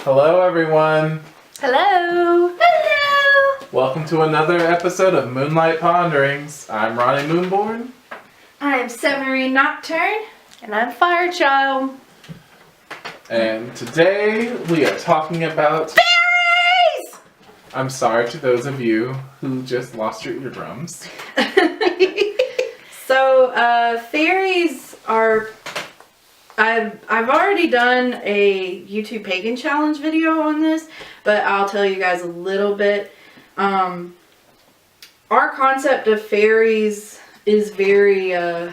Hello, everyone. Hello. Hello. Welcome to another episode of Moonlight Ponderings. I'm Ronnie Moonborn. I'm Severine Nocturne. And I'm Firechild. And today we are talking about fairies! I'm sorry to those of you who just lost your eardrums. So, fairies are... I've already done a YouTube Pagan Challenge video on this, but I'll tell you guys a little bit. Our concept of fairies is very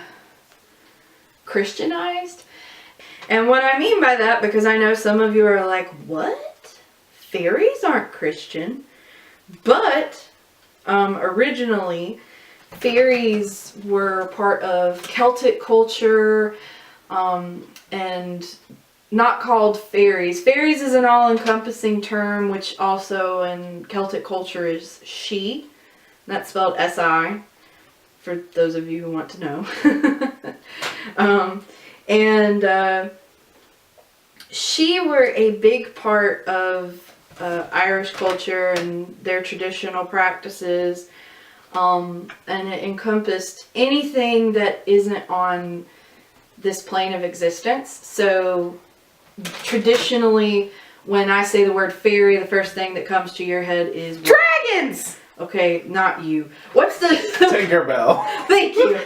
Christianized. And what I mean by that, because I know some of you are like, what? Fairies aren't Christian. But originally, fairies were part of Celtic culture, and not called fairies. Fairies is an all-encompassing term, which also in Celtic culture is she. That's spelled S-I, for those of you who want to know. She were a big part of Irish culture and their traditional practices, and it encompassed anything that isn't on this plane of existence. So traditionally, when I say the word fairy, the first thing that comes to your head is dragons! Okay, not you. What's the... Tinkerbell. Thank you.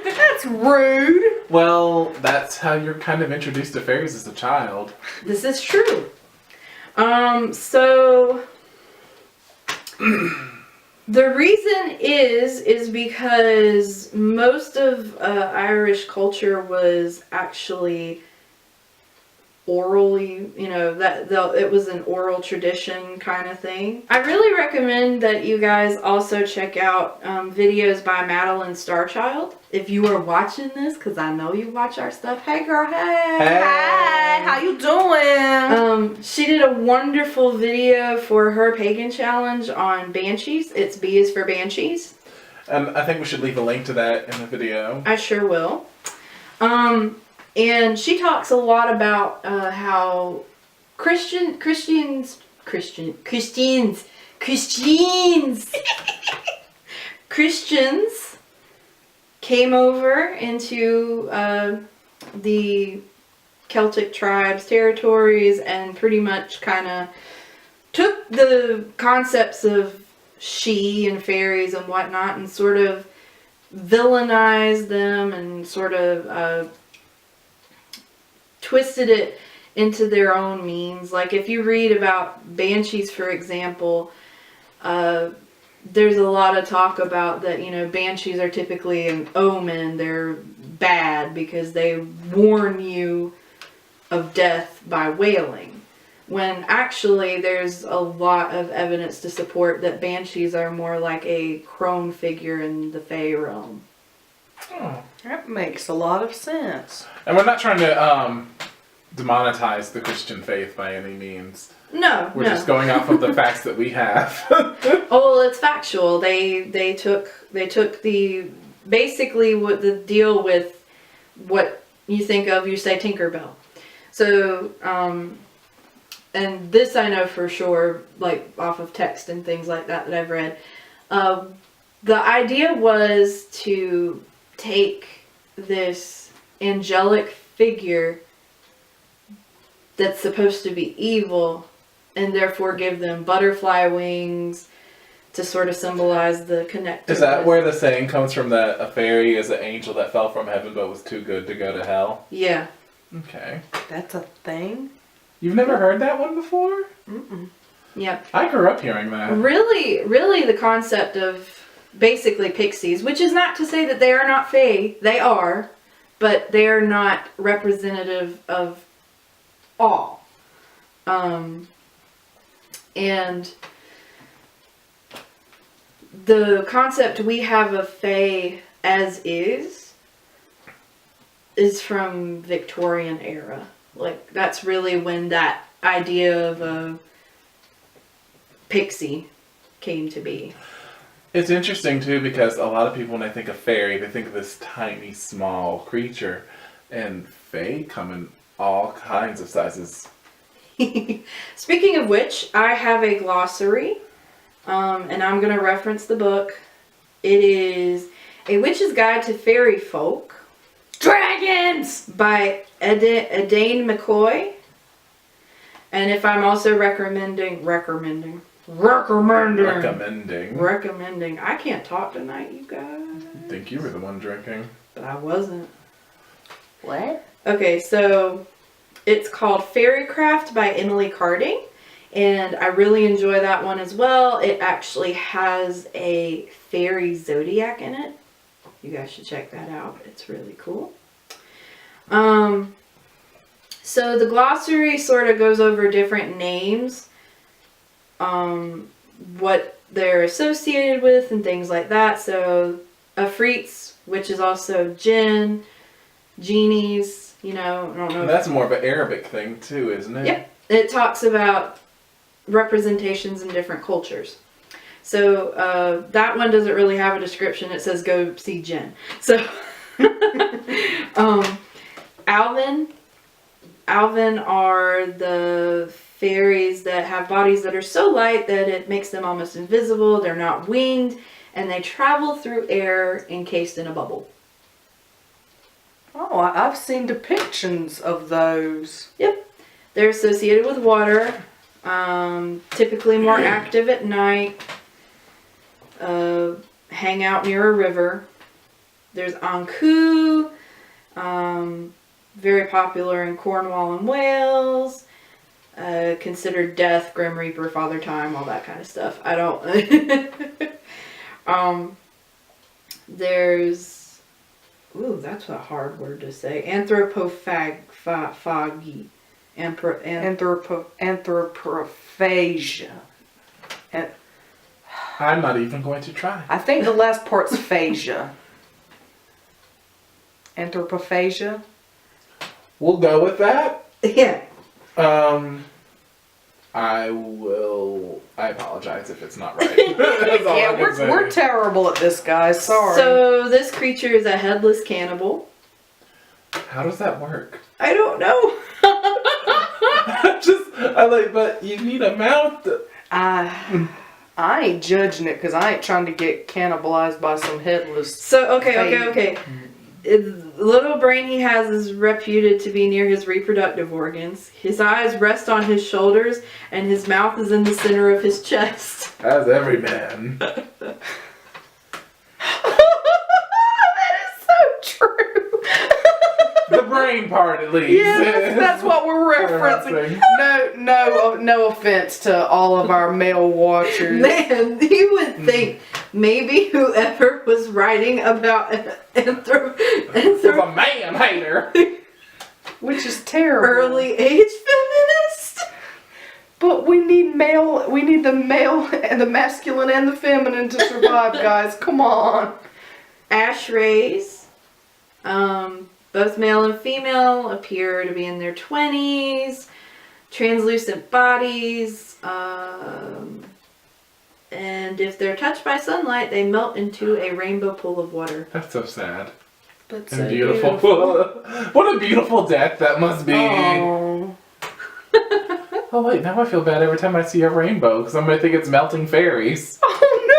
That's rude. Well, that's how you're kind of introduced to fairies as a child. This is true. So... The reason is because most of Irish culture was actually orally, it was an oral tradition kind of thing. I really recommend that you guys also check out videos by Madeleine Starchild. If you are watching this, because I know you watch our stuff. Hey girl, hey! Hi, how you doing? She did a wonderful video for her pagan challenge on banshees. It's B is for banshees. And I think we should leave a link to that in the video. I sure will. And she talks a lot about how Christians came over into the Celtic tribes' territories and pretty much kind of took the concepts of she and fairies and whatnot and sort of villainized them and sort of twisted it into their own means. Like if you read about banshees, for example, there's a lot of talk about that, banshees are typically an omen. They're bad because they warn you of death by wailing. When actually there's a lot of evidence to support that banshees are more like a crone figure in the Fae realm. Oh. That makes a lot of sense. And we're not trying to demonetize the Christian faith by any means. No, We're just going off of the facts that we have. Oh, well, it's factual. They took the basically what the deal with what you think of, you say Tinkerbell. So, and this I know for sure, like off of text and things like that I've read. The idea was to take this angelic figure that's supposed to be evil and therefore give them butterfly wings to sort of symbolize the connectedness. Is that where the saying comes from that a fairy is an angel that fell from heaven but was too good to go to hell? Yeah. Okay. That's a thing? You've never heard that one before? Mm-mm. Yep. I grew up hearing that. Really the concept of basically pixies, which is not to say that they are not fae. They are, but they are not representative of all. And the concept we have of fae as is from Victorian era. Like, that's really when that idea of a pixie came to be. It's interesting too because a lot of people, when they think of fairy, they think of this tiny, small creature, and fae come in all kinds of sizes. Speaking of which, I have a glossary, and I'm going to reference the book. It is A Witch's Guide to Fairy Folk. Dragons! By Adaine McCoy. And if I'm also recommending. I can't talk tonight, you guys. I think you were the one drinking. But I wasn't. What? Okay, so it's called Fairycraft by Emily Carding. And I really enjoy that one as well. It actually has a fairy zodiac in it. You guys should check that out. It's really cool. So the glossary sort of goes over different names, what they're associated with and things like that. So Afrits, which is also jinn, genies, I don't know. That's more of an Arabic thing too, isn't it? Yep. It talks about representations in different cultures. So that one doesn't really have a description. It says go see Jen. So Alvin are the fairies that have bodies that are so light that it makes them almost invisible. They're not winged, and they travel through air encased in a bubble. Oh, I've seen depictions of those. Yep. They're associated with water, typically more active at night, hang out near a river. There's Anku, very popular in Cornwall and Wales, considered death, Grim Reaper, Father Time, all that kind of stuff. I don't... there's... Ooh, that's a hard word to say. Anthropophagy. Anthropophagia. I'm not even going to try. I think the last part's phasia. Anthropophagia. We'll go with that. Yeah. I apologize if it's not right. That's all Yeah, I can say. we're terrible at this, guys. Sorry. So this creature is a headless cannibal. How does that work? I don't know. But you need a mouth. I ain't judging it because I ain't trying to get cannibalized by some headless. So, okay. The little brain he has is reputed to be near his reproductive organs. His eyes rest on his shoulders, and his mouth is in the center of his chest. As every man. That is so true. The brain part, at least. Yeah, that's what we're referencing. No offense to all of our male watchers. Man, you would think maybe whoever was writing about Was a man hater. Which is terrible. early age feminist. But we need the male and the masculine and the feminine to survive, guys. Come on. Ash rays, both male and female, appear to be in their 20s. Translucent bodies, and if they're touched by sunlight, they melt into a rainbow pool of water. That's so sad. But And so beautiful. What a beautiful death that must be. Oh. Oh wait, now I feel bad every time I see a rainbow because I'm gonna think it's melting fairies. Oh no!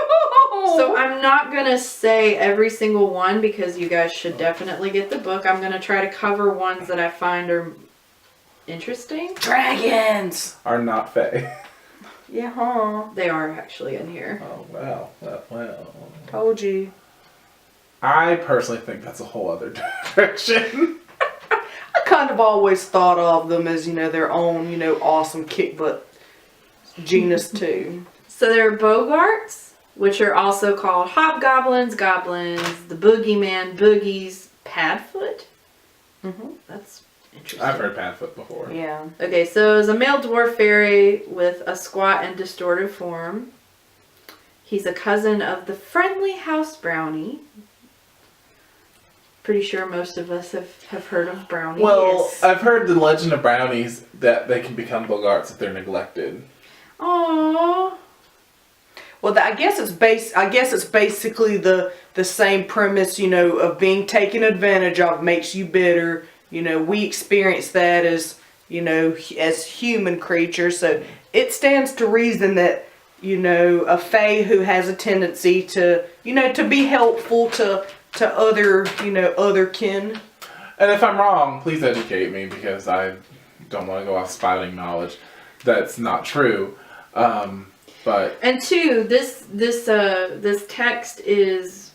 So I'm not gonna say every single one because you guys should definitely get the book. I'm gonna try to cover ones that I find are interesting. Dragons! Are not fae. Yeah, huh? They are actually in here. Oh wow. Well. Told you. I personally think that's a whole other direction. I kind of always thought of them as, their own, awesome kick butt genus too. So there are bogarts, which are also called hobgoblins, goblins, the boogeyman, boogies, padfoot. Mm-hmm. That's interesting. I've heard Padfoot before. Yeah. Okay, so it's a male dwarf fairy with a squat and distorted form. He's a cousin of the friendly house brownie. Pretty sure most of us have heard of brownie. Well, Yes. I've heard the legend of brownies that they can become bogarts if they're neglected. Aww. Well, I guess it's basically the same premise, of being taken advantage of makes you bitter. We experience that as as human creatures. So it stands to reason that, a fae who has a tendency to, to be helpful to other, other kin. And if I'm wrong, please educate me, because I don't want to go off spouting knowledge that's not true. But And two, this text is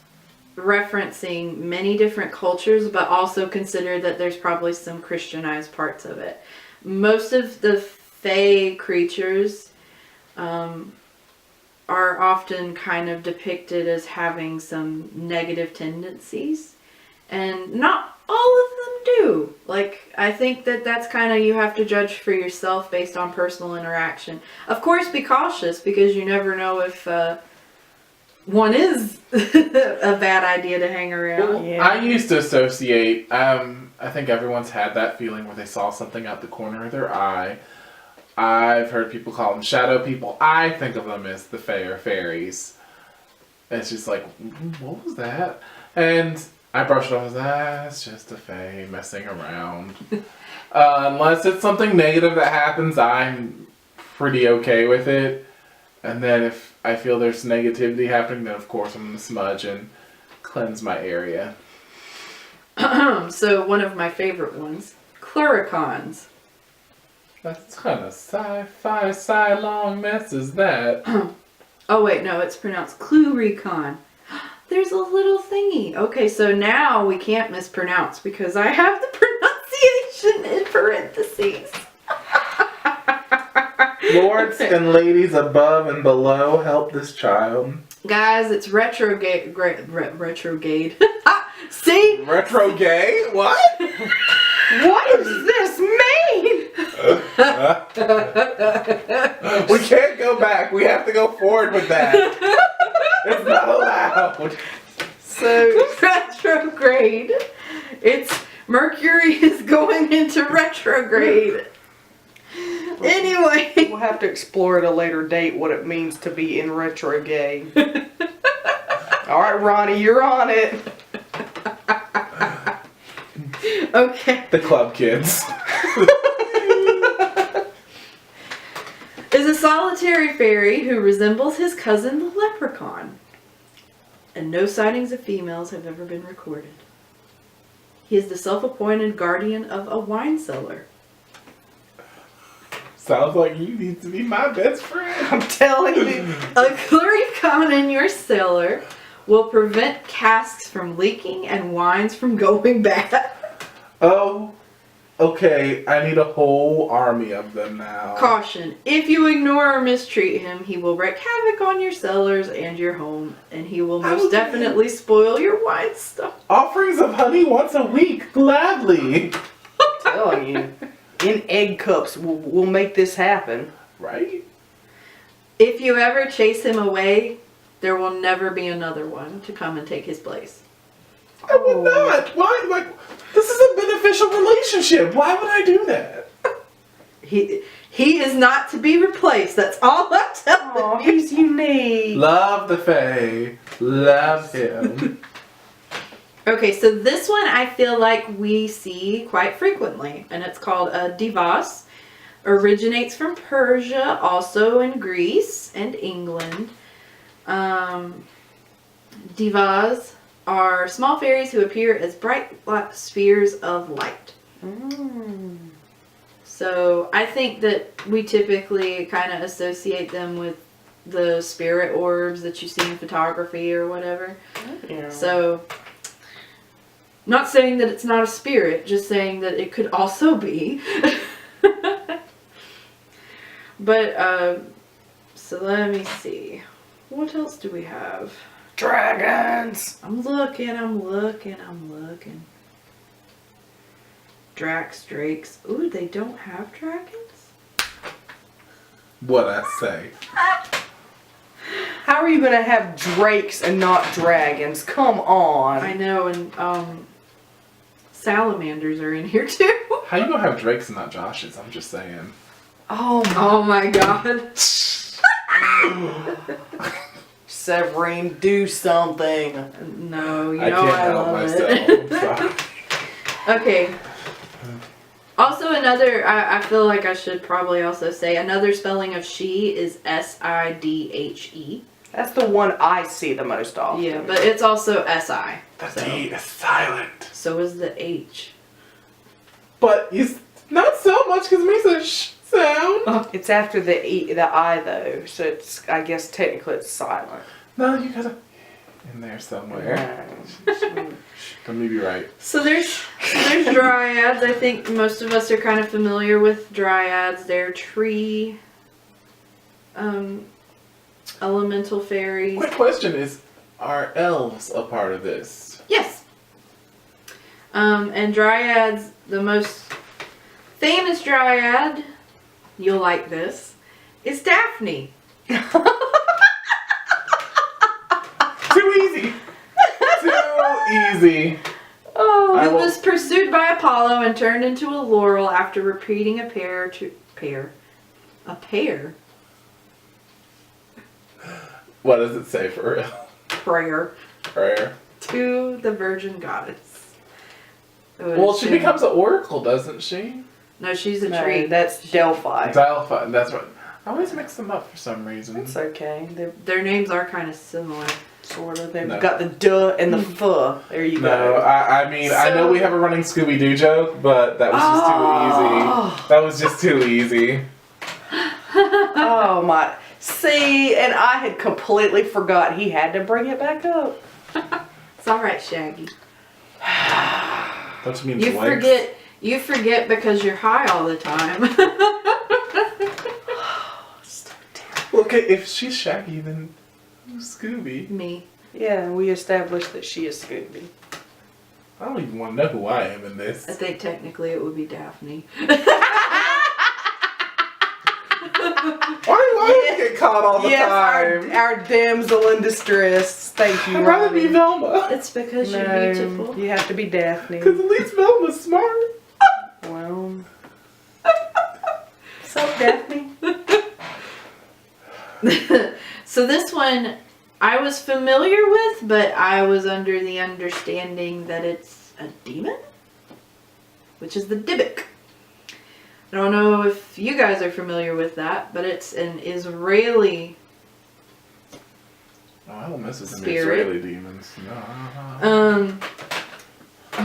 referencing many different cultures, but also consider that there's probably some Christianized parts of it. Most of the fae creatures are often kind of depicted as having some negative tendencies, and not all of them do. Like, I think that's kind of, you have to judge for yourself based on personal interaction. Of course, be cautious, because you never know if one is a bad idea to hang around. Yeah. I used to associate, I think everyone's had that feeling where they saw something out the corner of their eye. I've heard people call them shadow people. I think of them as the fae or fairies. It's just like, what was that? And I brush it off as, it's just a fae messing around. Unless it's something negative that happens, I'm pretty okay with it. And then if I feel there's negativity happening, then of course I'm going to smudge and cleanse my area. So one of my favorite ones, Cluricons. What kind of sci-fi, sci-long mess is that? Oh wait, no, it's pronounced Cluricon. There's a little thingy. Okay, so now we can't mispronounce because I have the pronunciation in parentheses. Lords and ladies above and below, help this child. Guys, it's retrograde. Retrograde. See? Retrograde? What? What does this mean? We can't go back. We have to go forward with that. It's not allowed. So, retrograde. It's Mercury is going into retrograde. Anyway. We'll have to explore at a later date what it means to be in retrograde. Alright, Ronnie, you're on it. Okay. The club kids. Is a solitary fairy who resembles his cousin the leprechaun. And no sightings of females have ever been recorded. He is the self-appointed guardian of a wine cellar. Sounds like you need to be my best friend. I'm telling you. A cluricon in your cellar will prevent casks from leaking and wines from going bad. Oh, okay. I need a whole army of them now. Caution, if you ignore or mistreat him, he will wreak havoc on your cellars and your home, and he will most definitely spoil your wine stuff. Offerings of honey once a week, gladly. I'm telling you. In egg cups, we'll make this happen. Right? If you ever chase him away, there will never be another one to come and take his place. I would not. Why? Like, this is a beneficial relationship. Why would I do that? He is not to be replaced. That's all I'm telling you. He's unique. Love the Fae. Love him. Okay, so this one I feel like we see quite frequently, and it's called a divas. Originates from Persia, also in Greece and England. Divas are small fairies who appear as bright black spheres of light. So I think that we typically kind of associate them with the spirit orbs that you see in photography or whatever. Yeah. So, not saying that it's not a spirit, just saying that it could also be. But, so let me see. What else do we have? Dragons. I'm looking. Drakes. Ooh, they don't have dragons? What I say. How are you gonna have drakes and not dragons? Come on. I know, and, salamanders are in here too. How you gonna have Drakes and not Joshes? I'm just saying. Oh my god. Severine, do something. No, you I know can't I help love myself. it. I'm sorry. Okay. Also, another, I feel like I should probably also say, another spelling of she is Sidhe. That's the one I see the most often. Yeah, but it's also Si. The D is silent. So is the H. But not so much because it makes a sh sound. It's after the I though, so it's, I guess technically it's silent. No, you gotta in there somewhere. Let me be right. So there's dryads. I think most of us are kind of familiar with dryads. They're tree elemental fairies. Quick question is, are elves a part of this? Yes. And dryads, the most famous dryad, you'll like this, is Daphne. Too easy. Too easy. Oh, Who was pursued by Apollo and turned into a laurel after repeating a pair. What does it say for real? Prayer. To the Virgin Goddess. Well, she becomes an oracle, doesn't she? No, she's a no, tree. that's Delphi. Delphi. That's what. I always mix them up for some reason. It's okay. Their names are kind of similar. Sort of. They've No. got the duh and the fuh. There you No, go. I mean, I know we have a running Scooby-Doo joke, but that was just too easy. That was just too easy. Oh my. See, and I had completely forgot he had to bring it back up. It's alright, Shaggy. Don't you mean You legs? forget because you're high all the time. Well, okay, if she's Shaggy, then who's Scooby? Me. Yeah, we established that she is Scooby. I don't even want to know who I am in this. I think technically it would be Daphne. Why do I get caught all the time? Our damsel in distress. Thank you, I'd rather Ronnie. be Velma. It's because No, you're beautiful. you have to be Daphne. Because at least Velma's smart. Well, so Daphne. So this one I was familiar with, but I was under the understanding that it's a demon, which is the Dybbuk. I don't know if you guys are familiar with that, but it's an Israeli. Oh, I don't mess with them Spirit. Israeli demons. No.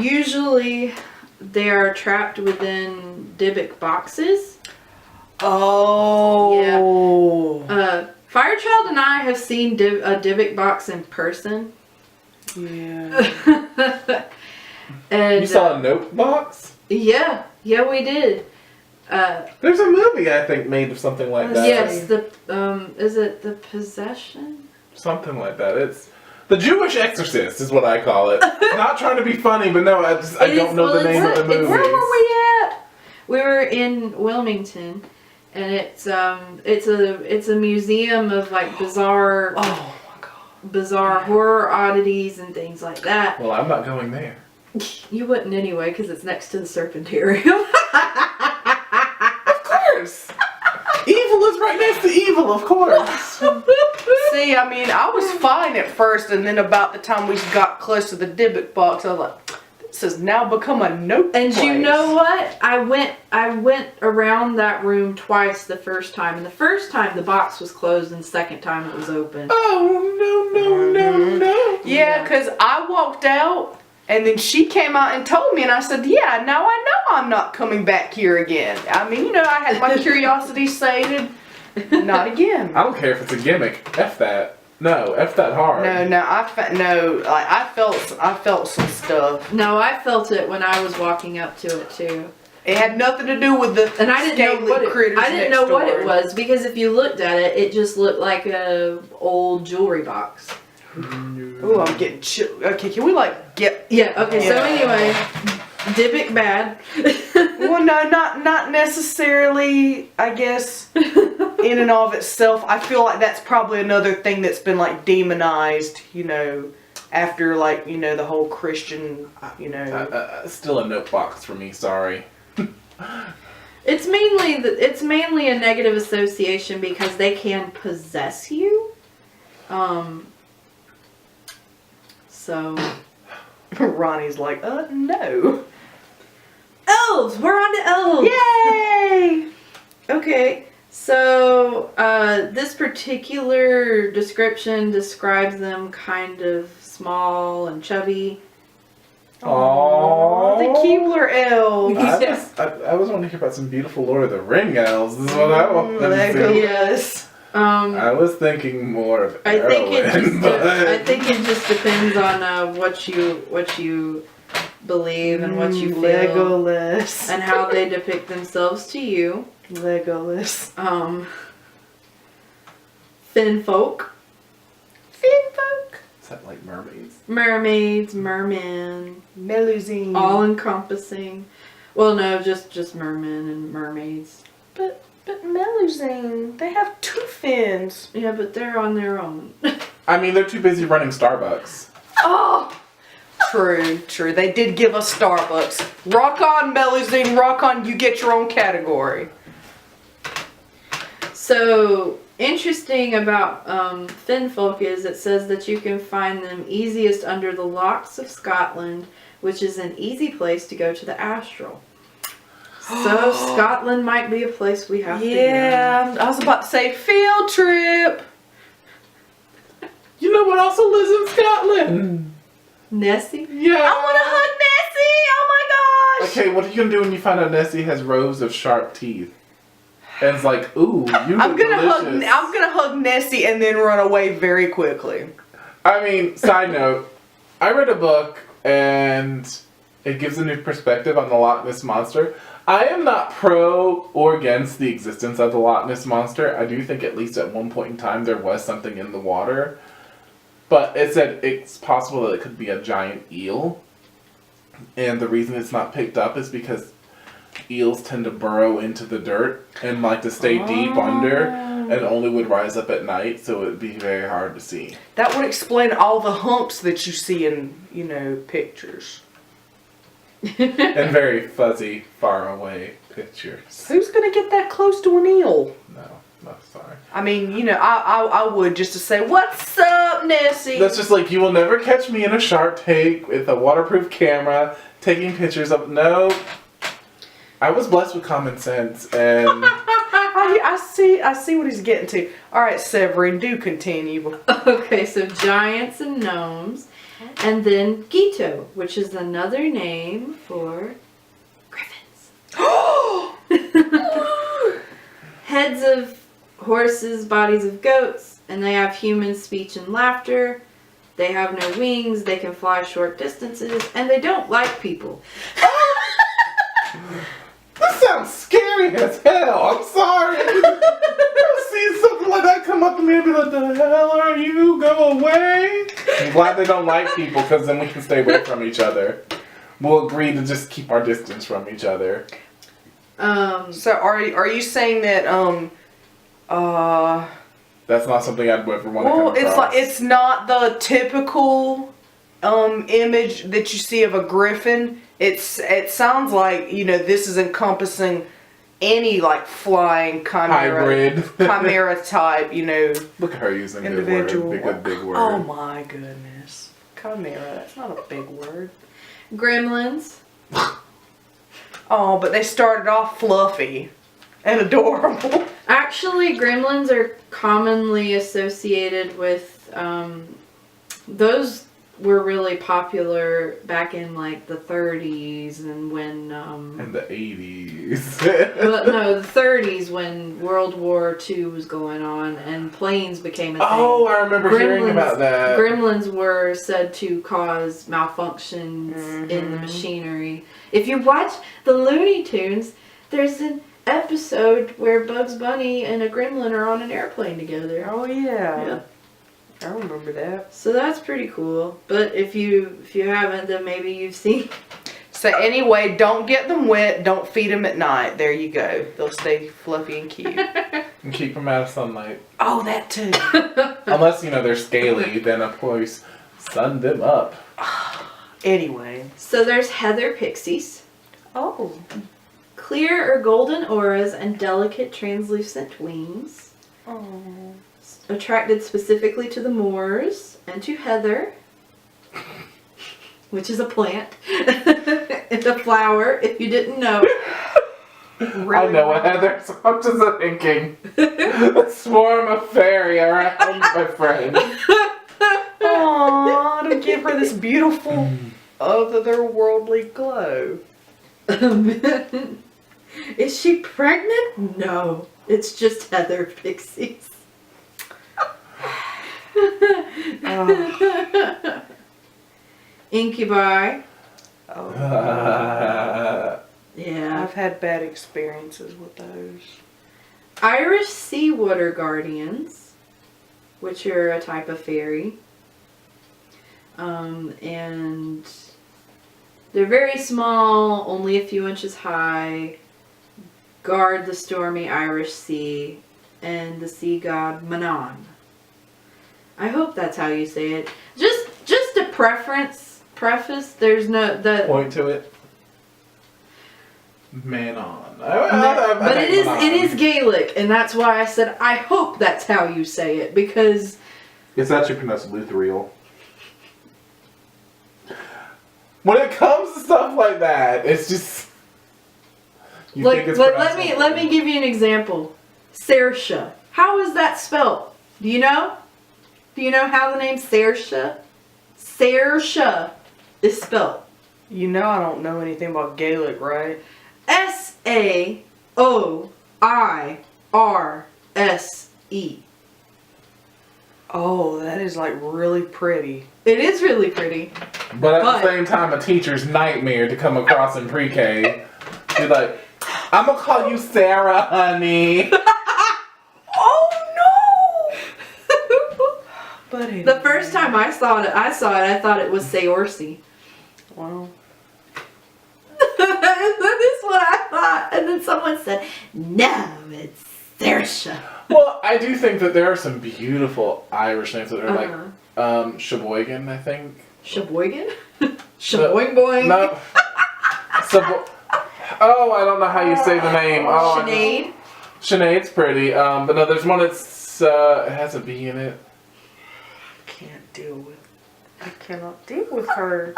Usually they are trapped within Dybbuk boxes. Oh. Firechild and I have seen a Dybbuk box in person. Yeah. And You saw a note box? yeah, we did. There's a movie, I think, made of something like that. Yes, is it The Possession? Something like that. It's The Jewish Exorcist is what I call it. Not trying to be funny, but no, I don't know the name of the movie. Where were we at? We were in Wilmington, and it's a museum of like bizarre horror oddities and things like that. Well, I'm not going there. You wouldn't anyway, because it's next to the Serpentarium. Of course! Evil is right next to evil, of course. See, I mean, I was fine at first, and then about the time we got close to the Dybbuk box, I was like, this has now become a note And place. you know what? I went around that room twice the first time. And the first time the box was closed, and the second time it was open. Oh, no. Yeah, because I walked out, and then she came out and told me, and I said, yeah, now I know I'm not coming back here again. I mean, you know, I had my curiosity sated. Not again. I don't care if it's a gimmick. F that. No, F that hard. No, I felt some stuff. No, I felt it when I was walking up to it too. It had nothing to do with the And I didn't know scaly what it, critters I didn't next know what door. it was, because if you looked at it, it just looked like a old jewelry box. Ooh, I'm getting chill. Okay, can we get? Yeah. Okay. So Yeah. anyway, Dybbuk bad. Well, no, not necessarily. I guess in and of itself, I feel like that's probably another thing that's been like demonized. You know, after like the whole Christian. Still a note box for me, sorry. It's mainly a negative association because they can possess you. So Ronnie's like, no. Elves! We're on to elves! Yay! Okay, so this particular description describes them kind of small and chubby. Aww. The Keebler elves. I was wanting to hear about some beautiful Lord of the Ring elves. This is what I wanted to see. Yes. I was thinking more of I think Erwin, it just depends on what you believe and what you feel Legolas. and how they depict themselves to you. Legolas. Finfolk. Finfolk. Is that like mermaids? Mermaids, mermen, Melusine. all encompassing. Well, no, just mermen and mermaids. But Melusine, they have 2 fins. Yeah, but they're on their own. I mean, they're too busy running Starbucks. Oh! True. They did give us Starbucks. Rock on, Melusine, rock on, you get your own category. So, interesting about Finfolk is it says that you can find them easiest under the Lochs of Scotland, which is an easy place to go to the astral. So, Scotland might be a place we have to go. Yeah, I was about to say field trip. You know what also lives in Scotland? Nessie? Yeah. I want to hug Nessie. Oh my gosh. Okay, what are you gonna do when you find out Nessie has rows of sharp teeth? And it's like, ooh, you look I'm gonna delicious. hug Nessie and then run away very quickly. I mean, side note, I read a book and it gives a new perspective on the Loch Ness Monster. I am not pro or against the existence of the Loch Ness Monster. I do think at least at one point in time there was something in the water. But it said it's possible that it could be a giant eel. And the reason it's not picked up is because eels tend to burrow into the dirt and like to stay deep under and only would rise up at night, so it would be very hard to see. That would explain all the humps that you see in, pictures. And very fuzzy, far away pictures. Who's gonna get that close to an eel? No, sorry. I mean, I would just to say, "What's up, Nessie?" That's just like, you will never catch me in a Shark Tank with a waterproof camera taking pictures of. No. I was blessed with common sense, and I see what he's getting to. All right, Severine, do continue. Okay, so giants and gnomes. And then Gito, which is another name for griffins. Heads of horses, bodies of goats, and they have human speech and laughter. They have no wings, they can fly short distances, and they don't like people. this sounds scary as hell. I'm sorry. I've seen something like that come up to me and be like, the hell are you? Go away. I'm glad they don't like people, because then we can stay away from each other. We'll agree to just keep our distance from each other. So are you saying that That's not something I'd ever want to come well, across. it's not the typical image that you see of a griffin. It sounds like, this is encompassing any like flying hybrid chimera type, Look at her using individual. a big word. Oh my goodness. Chimera, that's not a big word. Gremlins. Oh, but they started off fluffy and adorable. Actually, gremlins are commonly associated with, those were really popular back in like the 30s and when In the 80s. no, the 30s when World War II was going on and planes became a thing. Oh, I remember hearing about that. Gremlins were said to cause malfunctions in the machinery. If you watch the Looney Tunes, there's an episode where Bugs Bunny and a gremlin are on an airplane together. Oh yeah. Yeah. I remember that. So that's pretty cool. But if you haven't, then maybe you've seen. So anyway, don't get them wet. Don't feed them at night. There you go. They'll stay fluffy and cute. And keep them out of sunlight. Oh, that too. Unless, they're scaly, then of course, sun them up. Anyway. So there's heather pixies. Oh. Clear or golden auras and delicate translucent wings. Oh. Attracted specifically to the moors and to heather, which is a plant. It's a flower, if you didn't know. I know what Heather, so I'm just thinking. A swarm of fairy around my friend. Aww, to give her this beautiful otherworldly glow. Is she pregnant? No. It's just Heather pixies. Incubi. Oh, Yeah. I've had bad experiences with those. Irish sea water guardians, which are a type of fairy. And they're very small, only a few inches high, guard the stormy Irish Sea and the sea god Manon. I hope that's how you say it. Just a preface, there's no the Point to it. Manon. but it is Gaelic, and that's why I said I hope that's how you say it, because It's actually pronounced Lutherial. When it comes to stuff like that, it's just let me give you an example. Saoirse. How is that spelled? Do you know? Do you know how the name Saoirse? Saoirse is spelled. You know I don't know anything about Gaelic, right? Saoirse. Oh, that is like really pretty. It is really pretty. But at the same time, a teacher's nightmare to come across in pre-K. You're like, I'm gonna call you Sarah, honey. Oh no! But anyway. The first time I saw it, I thought it was Saoirse. Well, That is what I thought. And then someone said, no, it's Saoirse. Well, I do think that there are some beautiful Irish names that are like Sheboygan, I think. Sheboygan? Sheboing boing? No. Oh, I don't know how you say the name. Oh, Sinead? Sinead's pretty. But no, there's one that's it has a B in it. I cannot deal with her.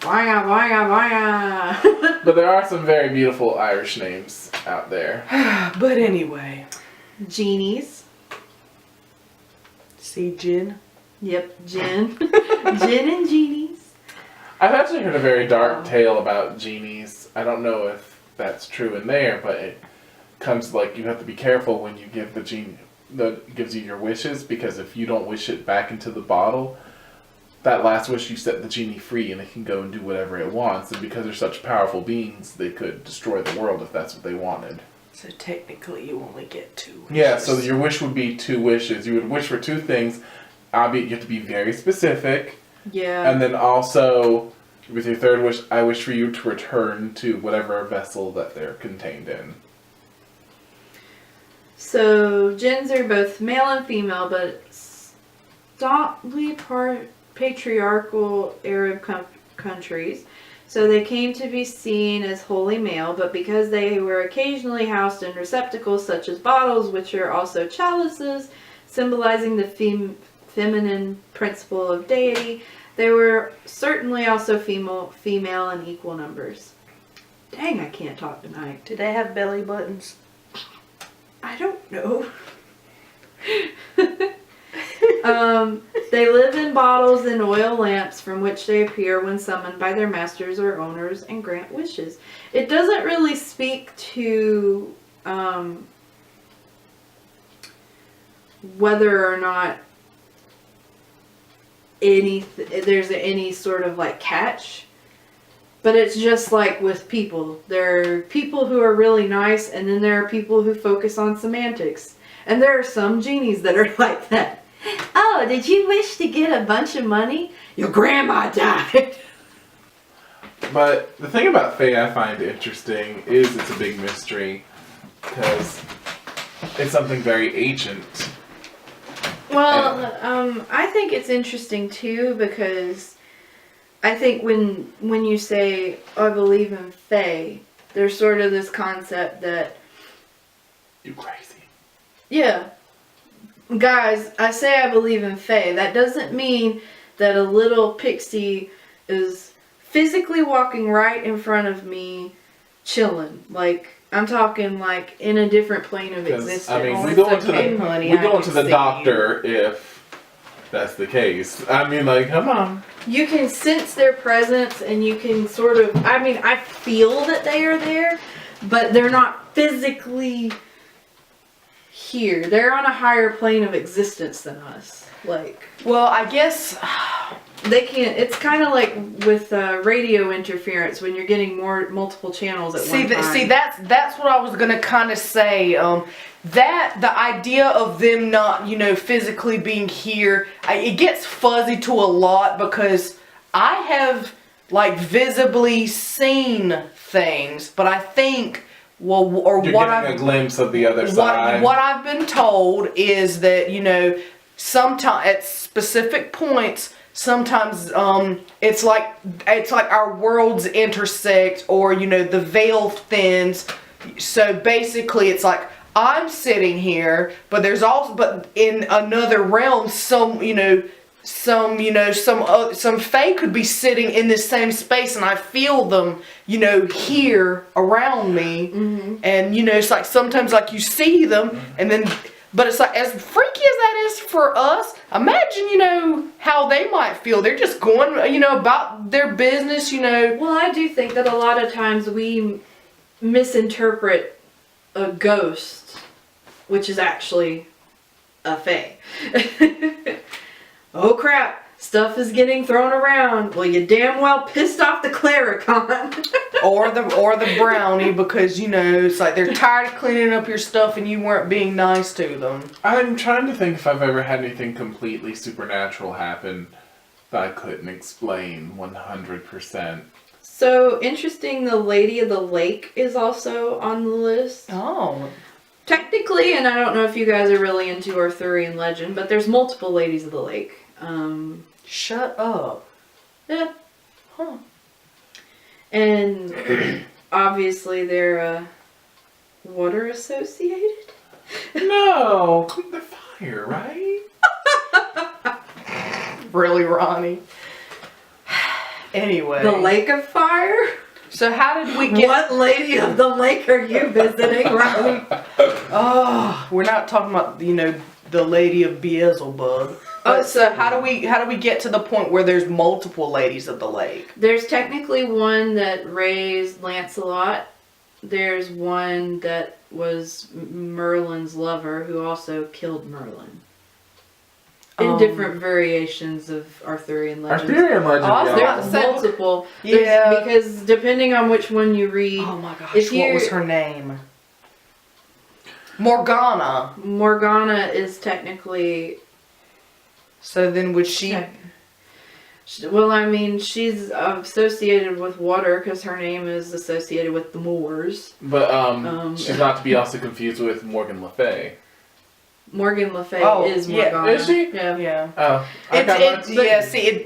Waya. But there are some very beautiful Irish names out there. But anyway. Genies. See, Jin? Yep, Gin. Gin and genies. I've actually heard a very dark tale about genies. I don't know if that's true in there, but it comes like you have to be careful when you give the genie that gives you your wishes, because if you don't wish it back into the bottle, that last wish you set the genie free and it can go and do whatever it wants. And because they're such powerful beings, they could destroy the world if that's what they wanted. So technically you only get 2 wishes. Yeah, so your wish would be 2 wishes. You would wish for 2 things. You have to be very specific. Yeah. And then also, with your 3rd wish, I wish for you to return to whatever vessel that they're contained in. So, gins are both male and female, but staunchly patriarchal Arab countries. So they came to be seen as wholly male, but because they were occasionally housed in receptacles such as bottles, which are also chalices, symbolizing the feminine principle of deity, they were certainly also female in equal numbers. Dang, I can't talk tonight. Do they have belly buttons? I don't know. They live in bottles and oil lamps from which they appear when summoned by their masters or owners and grant wishes. It doesn't really speak to whether or not there's any sort of like catch. But it's just like with people. There are people who are really nice, and then there are people who focus on semantics. And there are some genies that are like that. Oh, did you wish to get a bunch of money? Your grandma died. But the thing about Fae I find interesting is it's a big mystery, because it's something very ancient. Well, I think it's interesting too, because I think when you say, I believe in Fae, there's sort of this concept that... You crazy. Yeah. Guys, I say I believe in Fae. That doesn't mean that a little pixie is physically walking right in front of me, chilling. Like, I'm talking like in a different plane of 'Cause, existence. I mean, we It's go into okay, the honey, we I go can into the see doctor if that's the case. I mean, like, come on. You can sense their presence, and you can sort of, I mean, I feel that they are there, but they're not physically here. They're on a higher plane of existence than us. Like, Well, I guess they can't, it's kind of like with radio interference when you're getting multiple channels at one time. see that's what I was gonna kind of say. That the idea of them not, physically being here, it gets fuzzy to a lot because I have like visibly seen things, but I think You're what getting I've a glimpse of the other side. what I've been told is that sometimes at specific points. Sometimes it's like our worlds intersect, or the veil thins. So basically, it's like I'm sitting here, but there's also in another realm, some fae could be sitting in this same space, and I feel them, here around me, and it's like sometimes like you see them, and then. But it's like, as freaky as that is for us, imagine, how they might feel. They're just going, about their business, Well, I do think that a lot of times we misinterpret a ghost, which is actually a fae. Oh crap, stuff is getting thrown around. Well, you damn well pissed off the Claricon. or the brownie, because, it's like they're tired of cleaning up your stuff and you weren't being nice to them. I'm trying to think if I've ever had anything completely supernatural happen that I couldn't explain 100%. So, interesting, the Lady of the Lake is also on the list. Oh. Technically, and I don't know if you guys are really into Arthurian legend, but there's multiple Ladies of the Lake. Shut up. Yeah. Huh. And obviously they're water associated. No, the fire, right? Really, Ronnie? Anyway. The Lake of Fire? So how did we get... What Lady of the Lake are you visiting, Ronnie? Oh, we're not talking about, the Lady of Beelzebub. So how do we get to the point where there's multiple Ladies of the Lake? There's technically one that raised Lancelot. There's one that was Merlin's lover who also killed Merlin. In different variations of Arthurian legends. Arthurian legend, yeah. There's multiple. Yeah. Because depending on which one you read. Oh my gosh, what was her name? Morgana. Morgana is technically... So then would she... Well, I mean, she's associated with water because her name is associated with the Moors. But she's not to be also confused with Morgan Le Fay. Morgan Le Fay is Morgana. Is she? Yeah. Yeah. Oh.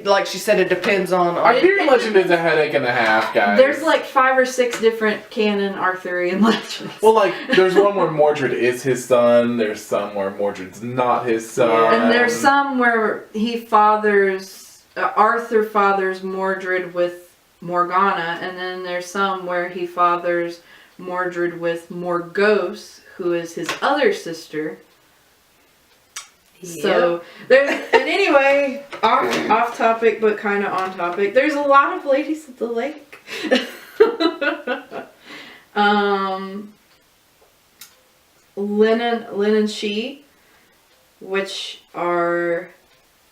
Like she said, it depends on... Arthurian legend is a headache and a half, guys. There's like 5 or 6 different canon Arthurian legends. Well, like, there's one where Mordred is his son, there's some where Mordred's not his son. And there's some where Arthur fathers Mordred with Morgana, and then there's some where he fathers Mordred with Morgause, who is his other sister. Yeah. So, and anyway, off topic, but kind of on topic, there's a lot of Ladies of the Lake. Lin and She, which are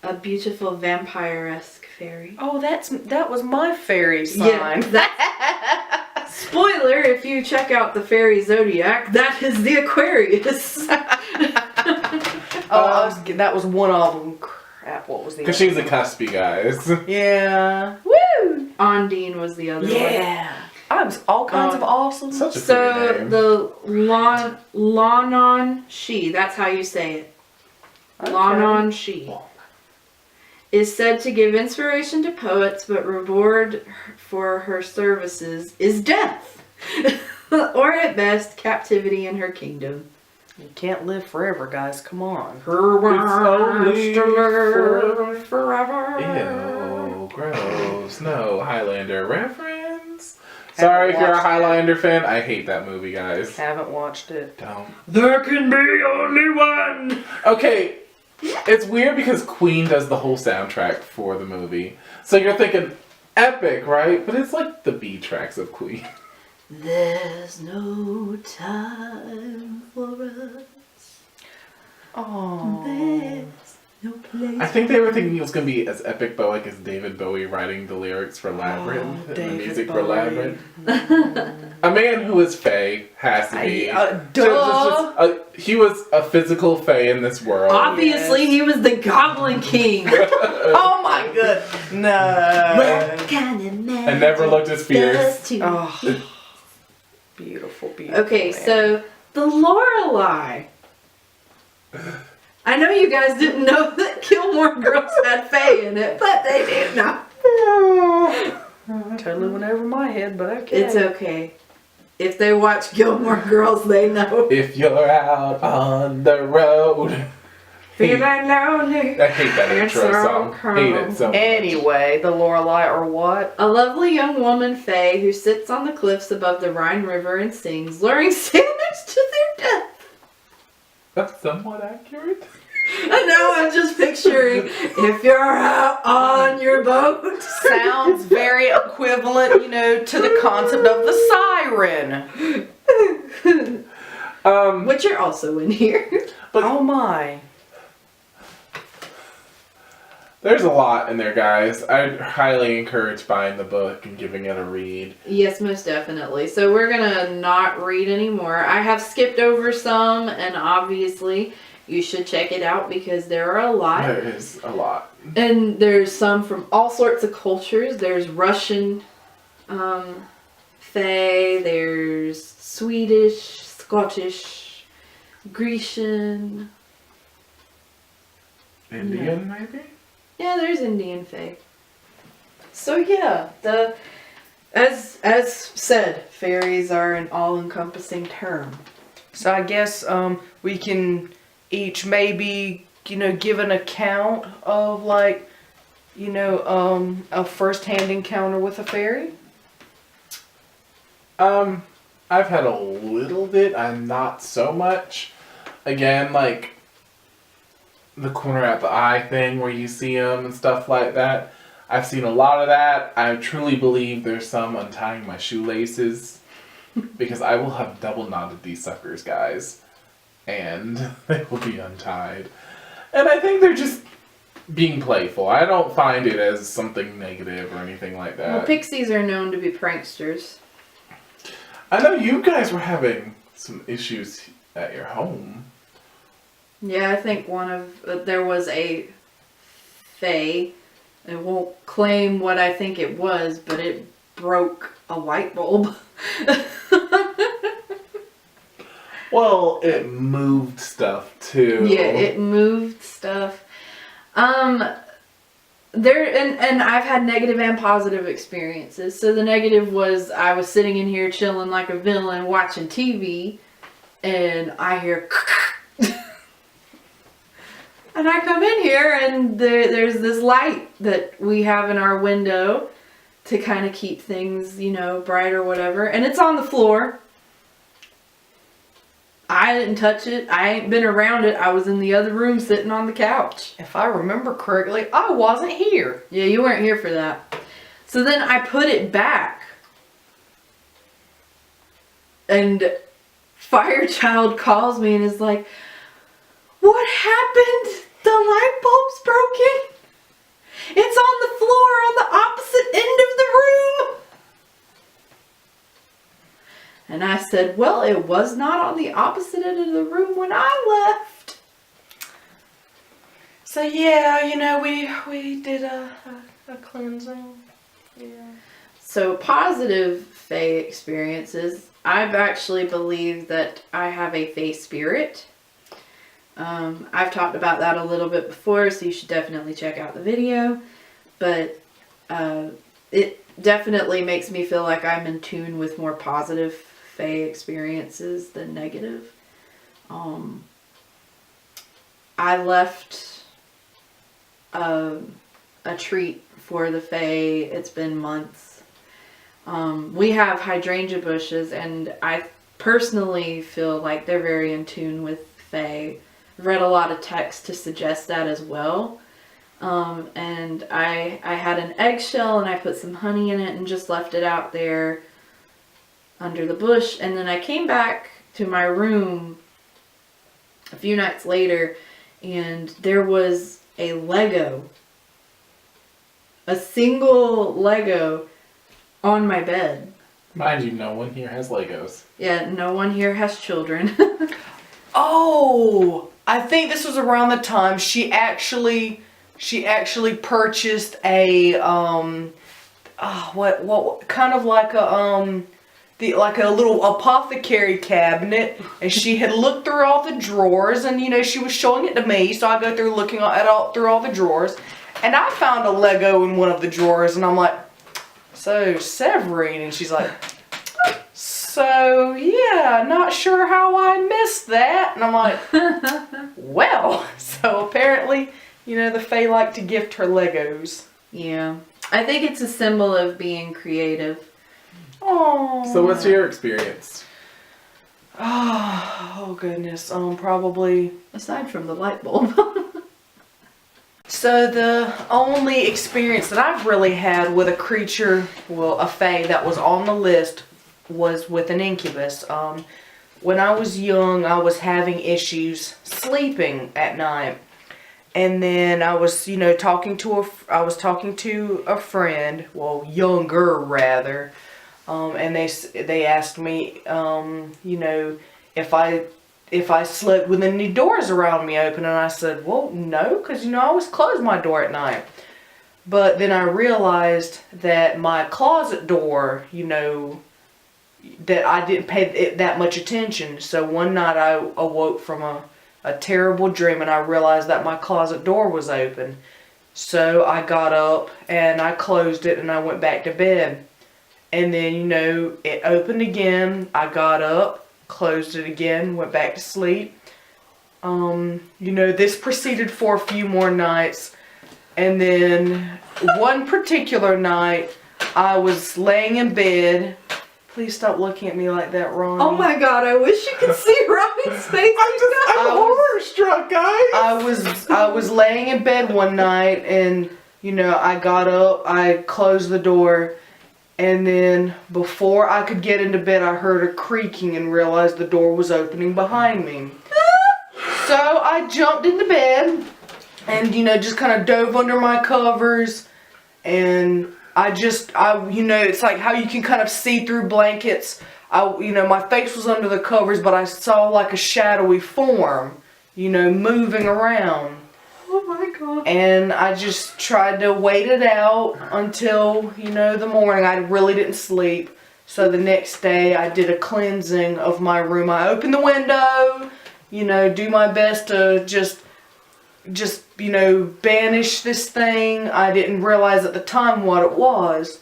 a beautiful vampire-esque fairy. Oh, that was my fairy sign. Yeah, spoiler, if you check out the fairy zodiac, that is the Aquarius. That was one of them. Crap, what was the other? Because she's a cuspy, guys. Yeah. Woo! Ondine was the other one. Yeah. I'm all kinds of awesome. Such a pretty So name. the Lanon She, that's how you say it. Okay. Lanon She is said to give inspiration to poets, but reward for her services is death. Or at best, captivity in her kingdom. You can't live forever, guys. Come on. Her only wants to live forever. Ew, Gross. No Highlander reference. Sorry if you're a watched it. Highlander fan. I hate that movie, guys. Haven't watched it. Don't. There can be only one. Okay, it's weird because Queen does the whole soundtrack for the movie. So you're thinking epic, right? But it's like the B tracks of Queen. There's no time for us. Oh. There's no place. I think they were thinking it was going to be as epic, but like as David Bowie writing the lyrics for Labyrinth and the David music for Bowie. Labyrinth. A man who is Fae has to be. Duh. He was a physical Fae in this world. Obviously, Yes. he was the Goblin King. Oh my god. No. And never looked as fierce. Oh. Beautiful, beautiful. Okay, man. so the Lorelei. I know you guys didn't know that Gilmore Girls had Faye in it, but they did not. Totally went over my head, but okay. It's okay. If they watch Gilmore Girls, they know. If you're out on the road. Feeling lonely. I hate that It's intro so song. cold. Hate it so much. Anyway, the Lorelei are what? A lovely young woman, Faye, who sits on the cliffs above the Rhine River and sings, luring sailors to their death. That's somewhat accurate. And now I'm just picturing, if you're out on your boat. Sounds very equivalent, to the concept of the siren. Which are also in here. But Oh my. there's a lot in there, guys. I'd highly encourage buying the book and giving it a read. Yes, most definitely. So we're gonna not read anymore. I have skipped over some, and obviously you should check it out because there are a lot. There is a lot. And there's some from all sorts of cultures. There's Russian Fae, there's Swedish, Scottish, Grecian. Indian, maybe? Yeah, there's Indian Fae. So yeah, as said, fairies are an all-encompassing term. So I guess we can each maybe, give an account of a first-hand encounter with a fairy. I've had a little bit. I'm not so much. Again, like the corner at the eye thing where you see them and stuff like that. I've seen a lot of that. I truly believe there's some untying my shoelaces because I will have double knotted these suckers, guys, and they will be untied. And I think they're just being playful. I don't find it as something negative or anything like that. Well, pixies are known to be pranksters. I know you guys were having some issues at your home. Yeah, I think there was a fae. I won't claim what I think it was, but it broke a light bulb. Well, it moved stuff too. Yeah, it moved stuff. And I've had negative and positive experiences. So the negative was I was sitting in here chilling like a villain watching TV, and I hear and I come in here and there's this light that we have in our window to kind of keep things, bright or whatever, and it's on the floor. I didn't touch it. I ain't been around it. I was in the other room sitting on the couch. If I remember correctly, I wasn't here. Yeah, you weren't here for that. So then I put it back. And Firechild calls me and is like, "What happened? The light bulb's broken. It's on the floor on the opposite end of the room." And I said, "Well, it was not on the opposite end of the room when I left." So yeah, we did a cleansing. Yeah. So positive fae experiences. I've actually believed that I have a fae spirit. I've talked about that a little bit before, so you should definitely check out the video. But it definitely makes me feel like I'm in tune with more positive fae experiences than negative. I left a treat for the Fae. It's been months. We have hydrangea bushes, and I personally feel like they're very in tune with Fae. I've read a lot of text to suggest that as well. And I had an eggshell and I put some honey in it and just left it out there under the bush. And then I came back to my room a few nights later, and there was a Lego. A single Lego on my bed. Mind you, no one here has Legos. Yeah, no one here has children. Oh, I think this was around the time she actually purchased a what kind of like a like a little apothecary cabinet, and she had looked through all the drawers, and she was showing it to me, so I go through looking through all the drawers, and I found a Lego in one of the drawers, and I'm like, so Severine, and she's like, so yeah, not sure how I missed that, and I'm like, well, so apparently, the Fae like to gift her Legos. Yeah, I think it's a symbol of being creative. Oh. So what's your experience? Oh goodness. Probably. Aside from the light bulb. So the only experience that I've really had with a creature, well, a Fae that was on the list, was with an incubus. When I was young, I was having issues sleeping at night. And then I was, talking to a friend, well, younger rather, and they asked me, if I slept with any doors around me open, and I said, well, no, because I always close my door at night. But then I realized that my closet door, that I didn't pay it that much attention. So one night I awoke from a terrible dream, and I realized that my closet door was open. So I got up and I closed it and I went back to bed. And then, it opened again. I got up, closed it again, went back to sleep. This proceeded for a few more nights. And then one particular night, I was laying in bed. Please stop looking at me like that, Ronnie. Oh my god, I wish you could see Ronnie's face. I'm horror struck, guys. I was laying in bed one night, and I got up, I closed the door, and then before I could get into bed, I heard a creaking and realized the door was opening behind me. So I jumped into bed and just kind of dove under my covers, and it's like how you can kind of see through blankets. My face was under the covers, but I saw like a shadowy form, moving around. Oh my god. And I just tried to wait it out until, the morning. I really didn't sleep. So the next day I did a cleansing of my room. I opened the window, do my best to just banish this thing. I didn't realize at the time what it was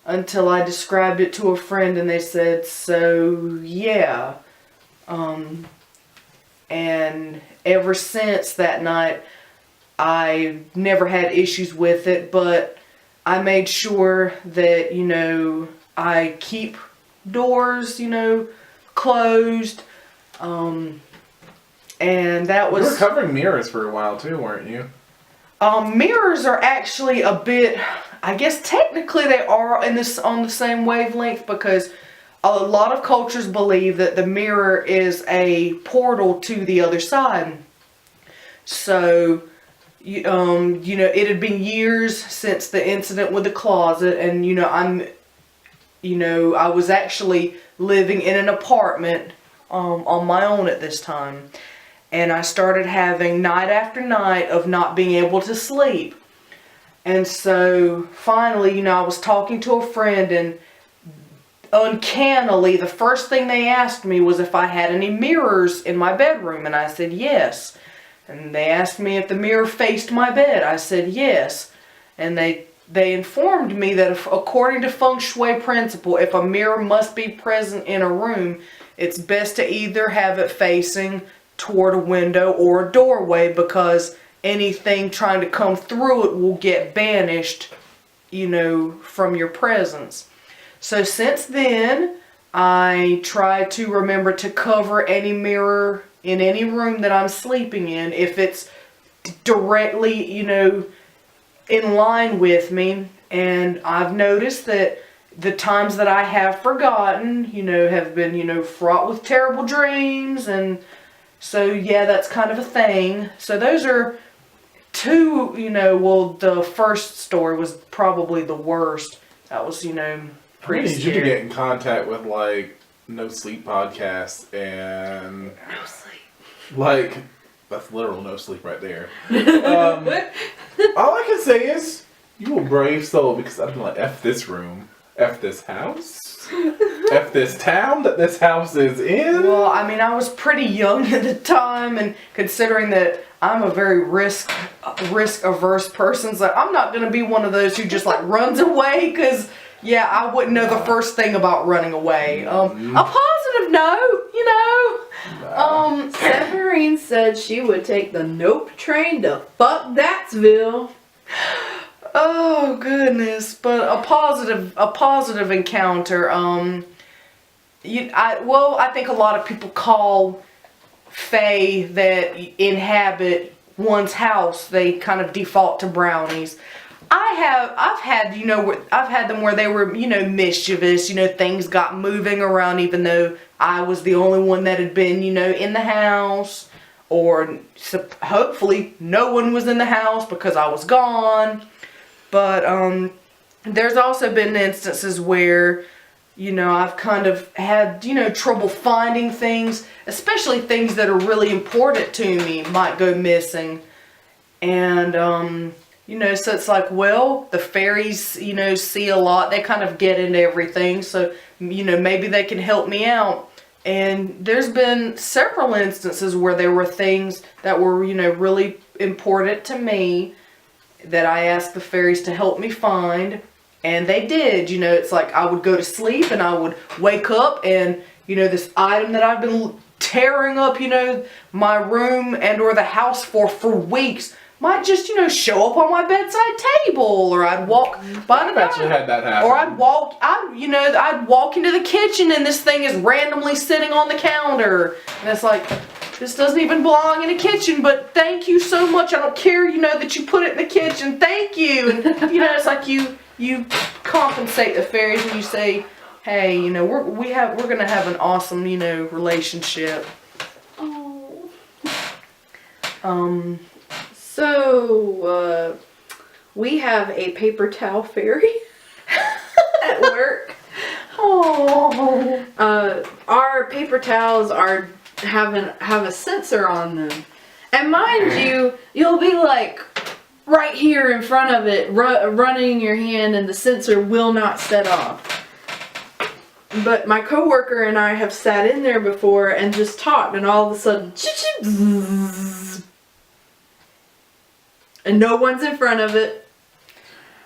until I described it to a friend, and they said, so yeah. And ever since that night, I never had issues with it, but I made sure that, I keep doors, closed. And that was... You were covering mirrors for a while too, weren't you? Mirrors are actually a bit... I guess technically they are on the same wavelength, because a lot of cultures believe that the mirror is a portal to the other side. So, it had been years since the incident with the closet, and I was actually living in an apartment on my own at this time. And I started having night after night of not being able to sleep. And so finally, I was talking to a friend, and uncannily, the first thing they asked me was if I had any mirrors in my bedroom, and I said yes. And they asked me if the mirror faced my bed. I said yes. And they informed me that according to feng shui principle, if a mirror must be present in a room, it's best to either have it facing toward a window or a doorway, because anything trying to come through it will get banished from your presence. So since then, I try to remember to cover any mirror in any room that I'm sleeping in if it's directly, in line with me. And I've noticed that the times that I have forgotten, have been, fraught with terrible dreams. And so, yeah, that's kind of a thing. So those are two, the first story was probably the worst. That was, pretty I need scary. you to get in contact with, No Sleep Podcast and... No sleep. That's literal no sleep right there. All I can say is, you a brave soul, because I'd be like, F this room, F this house, F this town that this house is in. Well, I mean, I was pretty young at the time, and considering that I'm a very risk averse person, so I'm not gonna be one of those who just runs away, because yeah, I wouldn't know the first thing about running away. A positive note, Severine said she would take the Nope train to fuck Datsville. Oh goodness, but a positive encounter. I think a lot of people call fae that inhabit one's house, they kind of default to brownies. I've had them where they were, mischievous, things got moving around even though I was the only one that had been, in the house, or hopefully no one was in the house because I was gone. But there's also been instances where, I've kind of had, trouble finding things, especially things that are really important to me might go missing. And, so it's the fairies, see a lot. They kind of get into everything. So, maybe they can help me out. And there's been several instances where there were things that were, really important to me that I asked the fairies to help me find. And they did. It's I would go to sleep and I would wake up and, this item that I've been tearing up, my room and or the house for weeks might just, show up on my bedside table, or I'd walk by the I bet you had that happen. or I'd walk into the kitchen and this thing is randomly sitting on the counter. And it's this doesn't even belong in a kitchen, but thank you so much. I don't care, that you put it in the kitchen. Thank you. And, it's you compensate the fairies and you say, hey, we're going to have an awesome, relationship. Oh. So, we have a paper towel fairy at work. Oh. Our paper towels have a sensor on them, and mind you, you'll be right here in front of it, running your hand, and the sensor will not set off. But my coworker and I have sat in there before and just talked, and all of a sudden, and no one's in front of it.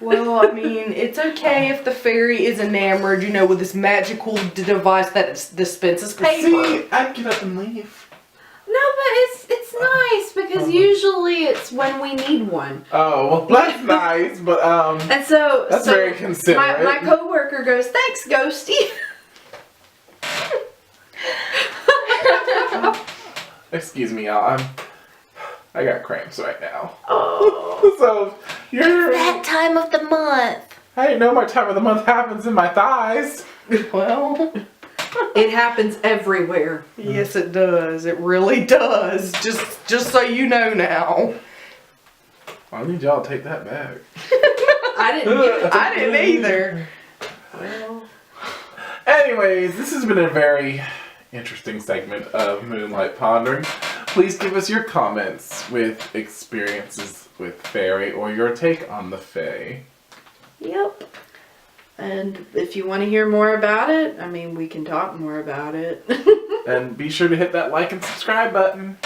Well, I mean, it's okay if the fairy is enamored, with this magical device that dispenses paper. See, I'd get up and leave. No, but it's nice because usually it's when we need one. Oh, well, that's nice, but And so that's very considerate. My coworker goes, "Thanks, Ghosty." Excuse me, y'all. I got cramps right now. Oh. So you're That time of the month. I didn't know my time of the month happens in my thighs. Well, It happens everywhere. yes, it does. It really does. Just so you know now. I need y'all to take that back. I didn't get it. I didn't either. Well, Anyways, this has been a very interesting segment of Moonlight Ponderings. Please give us your comments with experiences with fairy or your take on the fae. yep. And if you want to hear more about it, I mean, we can talk more about it. And be sure to hit that like and subscribe button.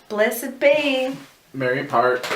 Blessed be. Merry part.